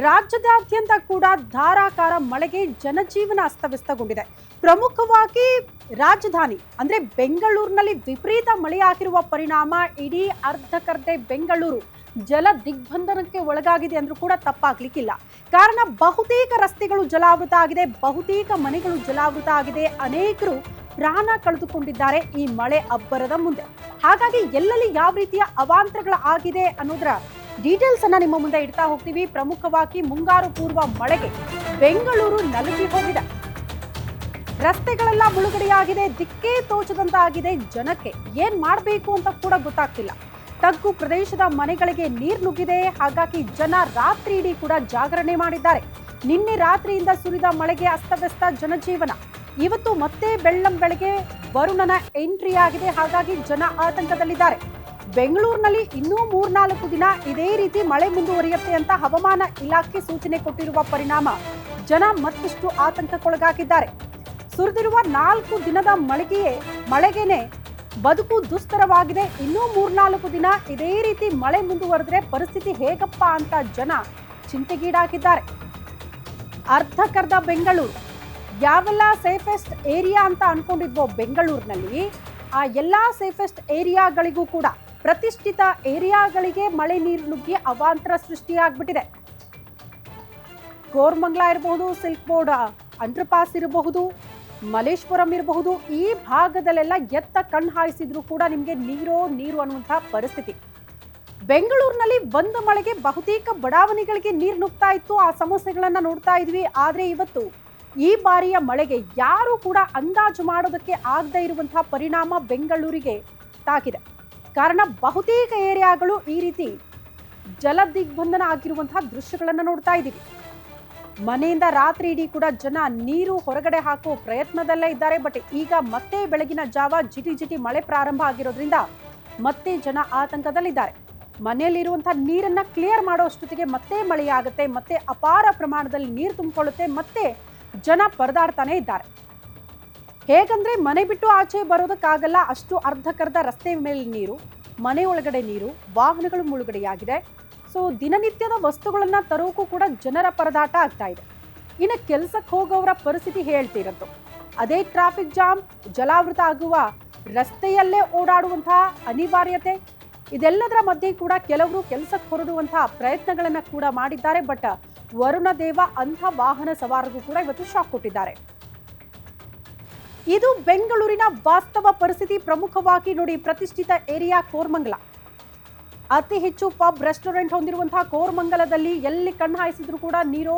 ರಾಜ್ಯದಾದ್ಯಂತ ಕೂಡ ಧಾರಾಕಾರ ಮಳೆಗೆ ಜನಜೀವನ ಅಸ್ತವ್ಯಸ್ತಗೊಂಡಿದೆ. ಪ್ರಮುಖವಾಗಿ ರಾಜಧಾನಿ ಅಂದ್ರೆ ಬೆಂಗಳೂರಿನಲ್ಲಿ ವಿಪರೀತ ಮಳೆಯಾಗಿರುವ ಪರಿಣಾಮ ಇಡೀ ಅರ್ಧಕರ್ಧೆ ಬೆಂಗಳೂರು ಜಲ ದಿಗ್ಬಂಧನಕ್ಕೆ ಒಳಗಾಗಿದೆ ಅಂದ್ರೂ ಕೂಡ ತಪ್ಪಾಗ್ಲಿಕ್ಕಿಲ್ಲ. ಕಾರಣ ಬಹುತೇಕ ರಸ್ತೆಗಳು ಜಲಾವೃತ ಆಗಿದೆ, ಬಹುತೇಕ ಮನೆಗಳು ಜಲಾವೃತ ಆಗಿದೆ, ಅನೇಕರು ಪ್ರಾಣ ಕಳೆದುಕೊಂಡಿದ್ದಾರೆ ಈ ಮಳೆ ಅಬ್ಬರದ ಮುಂದೆ. ಹಾಗಾಗಿ ಎಲ್ಲೆಲ್ಲಿ ಯಾವ ರೀತಿಯ ಅವಾಂತರಗಳು ಆಗಿದೆ ಅನ್ನೋದರ ಡೀಟೇಲ್ಸ್ ಅನ್ನ ನಿಮ್ಮ ಮುಂದೆ ಇಡ್ತಾ ಹೋಗ್ತೀವಿ. ಪ್ರಮುಖವಾಗಿ ಮುಂಗಾರು ಪೂರ್ವ ಮಳೆಗೆ ಬೆಂಗಳೂರು ನಲುಗಿ ಹೋಗಿದೆ, ರಸ್ತೆಗಳೆಲ್ಲ ಮುಳುಗಡೆಯಾಗಿದೆ, ದಿಕ್ಕೇ ತೋಚದಂತಾಗಿದೆ. ಜನಕ್ಕೆ ಏನ್ ಮಾಡಬೇಕು ಅಂತ ಕೂಡ ಗೊತ್ತಾಗ್ತಿಲ್ಲ. ತಗ್ಗು ಪ್ರದೇಶದ ಮನೆಗಳಿಗೆ ನೀರು ನುಗ್ಗಿದೆ. ಹಾಗಾಗಿ ಜನ ರಾತ್ರಿ ಇಡೀ ಕೂಡ ಜಾಗರಣೆ ಮಾಡಿದ್ದಾರೆ. ನಿನ್ನೆ ರಾತ್ರಿಯಿಂದ ಸುರಿದ ಮಳೆಗೆ ಅಸ್ತವ್ಯಸ್ತ ಜನಜೀವನ. ಇವತ್ತು ಮತ್ತೆ ಬೆಳ್ಳಂಬೆಳಗ್ಗೆ ವರುಣನ ಎಂಟ್ರಿ ಆಗಿದೆ. ಹಾಗಾಗಿ ಜನ ಆತಂಕದಲ್ಲಿದ್ದಾರೆ. ಬೆಂಗಳೂರಿನಲ್ಲಿ ಇನ್ನೂ 3-4 ದಿನ ಇದೇ ರೀತಿ ಮಳೆ ಮುಂದುವರಿಯುತ್ತೆ ಅಂತ ಹವಾಮಾನ ಇಲಾಖೆ ಸೂಚನೆ ಕೊಟ್ಟಿರುವ ಪರಿಣಾಮ ಜನ ಮತ್ತಷ್ಟು ಆತಂಕಕ್ಕೊಳಗಾಗಿದ್ದಾರೆ. ಸುರಿದಿರುವ 4 ದಿನದ ಮಳೆಗೆನೆ ಬದುಕು ದುಸ್ತರವಾಗಿದೆ. ಇನ್ನೂ 3-4 ದಿನ ಇದೇ ರೀತಿ ಮಳೆ ಮುಂದುವರೆದ್ರೆ ಪರಿಸ್ಥಿತಿ ಹೇಗಪ್ಪ ಅಂತ ಜನ ಚಿಂತೆಗೀಡಾಗಿದ್ದಾರೆ. ಅರ್ಧಕರ್ಧ ಬೆಂಗಳೂರು ಯಾವೆಲ್ಲ ಸೇಫೆಸ್ಟ್ ಏರಿಯಾ ಅಂತ ಅನ್ಕೊಂಡಿದ್ವೋ ಬೆಂಗಳೂರಿನಲ್ಲಿ, ಆ ಎಲ್ಲಾ ಸೇಫೆಸ್ಟ್ ಏರಿಯಾಗಳಿಗೂ ಕೂಡ ಪ್ರತಿಷ್ಠಿತ ಏರಿಯಾಗಳಿಗೆ ಮಳೆ ನೀರು ನುಗ್ಗಿ ಅವಾಂತರ ಸೃಷ್ಟಿಯಾಗ್ಬಿಟ್ಟಿದೆ. ಕೋರಮಂಗಲ ಇರಬಹುದು, ಸಿಲ್ಕ್ ಬೋರ್ಡ್ ಅಂಡರ್ ಪಾಸ್ ಇರಬಹುದು, ಮಲೇಶ್ವರಂ ಇರಬಹುದು, ಈ ಭಾಗದಲ್ಲೆಲ್ಲ ಎತ್ತ ಕಣ್ಣು ಹಾಯಿಸಿದ್ರು ಕೂಡ ನಿಮಗೆ ನೀರು ಅನ್ನುವಂತಹ ಪರಿಸ್ಥಿತಿ. ಬೆಂಗಳೂರಿನಲ್ಲಿ ಒಂದು ಮಳೆಗೆ ಬಹುತೇಕ ಬಡಾವಣೆಗಳಿಗೆ ನೀರು ನುಗ್ತಾ ಇತ್ತು. ಆ ಸಮಸ್ಯೆಗಳನ್ನ ನೋಡ್ತಾ ಇದ್ವಿ. ಆದ್ರೆ ಇವತ್ತು ಈ ಬಾರಿಯ ಮಳೆಗೆ ಯಾರು ಕೂಡ ಅಂದಾಜು ಮಾಡೋದಕ್ಕೆ ಆಗದೆ ಇರುವಂತಹ ಪರಿಣಾಮ ಬೆಂಗಳೂರಿಗೆ ತಾಕಿದೆ. ಕಾರಣ ಬಹುತೇಕ ಏರಿಯಾಗಳು ಈ ರೀತಿ ಜಲ ದಿಗ್ಬಂಧನ ಆಗಿರುವಂತಹ ದೃಶ್ಯಗಳನ್ನ ನೋಡ್ತಾ ಇದ್ದೀವಿ. ಮನೆಯಿಂದ ರಾತ್ರಿ ಇಡೀ ಕೂಡ ಜನ ನೀರು ಹೊರಗಡೆ ಹಾಕೋ ಪ್ರಯತ್ನದಲ್ಲೇ ಇದ್ದಾರೆ. ಬಟ್ ಈಗ ಮತ್ತೆ ಬೆಳಗಿನ ಜಾವ ಜಿಟಿ ಮಳೆ ಪ್ರಾರಂಭ ಆಗಿರೋದ್ರಿಂದ ಮತ್ತೆ ಜನ ಆತಂಕದಲ್ಲಿದ್ದಾರೆ. ಮನೆಯಲ್ಲಿರುವಂತಹ ನೀರನ್ನ ಕ್ಲಿಯರ್ ಮಾಡೋ ಅಷ್ಟೊತ್ತಿಗೆ ಮತ್ತೆ ಮಳೆಯಾಗುತ್ತೆ, ಮತ್ತೆ ಅಪಾರ ಪ್ರಮಾಣದಲ್ಲಿ ನೀರು ತುಂಬಿಕೊಳ್ಳುತ್ತೆ, ಮತ್ತೆ ಜನ ಪರದಾಡ್ತಾನೆ ಇದ್ದಾರೆ. ಹೇಗಂದ್ರೆ ಮನೆ ಬಿಟ್ಟು ಆಚೆ ಬರೋದಕ್ಕಾಗಲ್ಲ, ಅಷ್ಟು ಅರ್ಧಕರ್ಧ ರಸ್ತೆ ಮೇಲೆ ನೀರು, ಮನೆ ಒಳಗಡೆ ನೀರು, ವಾಹನಗಳು ಮುಳುಗಡೆಯಾಗಿದೆ. ಸೊ ದಿನನಿತ್ಯದ ವಸ್ತುಗಳನ್ನ ತರೋಕ್ಕೂ ಕೂಡ ಜನರ ಪರದಾಟ ಆಗ್ತಾ ಇದೆ. ಇನ್ನು ಕೆಲಸಕ್ಕೆ ಹೋಗೋವರ ಪರಿಸ್ಥಿತಿ ಹೇಳ್ತಿರದ್ದು ಅದೇ ಟ್ರಾಫಿಕ್ ಜಾಮ್, ಜಲಾವೃತ ಆಗುವ ರಸ್ತೆಯಲ್ಲೇ ಓಡಾಡುವಂತಹ ಅನಿವಾರ್ಯತೆ, ಇದೆಲ್ಲದರ ಮಧ್ಯೆ ಕೂಡ ಕೆಲವರು ಕೆಲಸಕ್ಕೆ ಹೊರಡುವಂತಹ ಪ್ರಯತ್ನಗಳನ್ನ ಕೂಡ ಮಾಡಿದ್ದಾರೆ. ಬಟ್ ವರುಣ ದೇವ ಅಂಥ ವಾಹನ ಸವಾರರಿಗೂ ಕೂಡ ಇವತ್ತು ಶಾಕ್ ಕೊಟ್ಟಿದ್ದಾರೆ. ಇದು ಬೆಂಗಳೂರಿನ ವಾಸ್ತವ ಪರಿಸ್ಥಿತಿ. ಪ್ರಮುಖವಾಗಿ ನೋಡಿ, ಪ್ರತಿಷ್ಠಿತ ಏರಿಯಾ ಕೋರಮಂಗಲ, ಅತಿ ಹೆಚ್ಚು ಪಬ್ ರೆಸ್ಟೋರೆಂಟ್ ಹೊಂದಿರುವಂತಹ ಕೋರಮಂಗಲದಲ್ಲಿ ಎಲ್ಲಿ ಕಣ್ಣು ಹಾಯಿಸಿದ್ರು ಕೂಡ ನೀರು.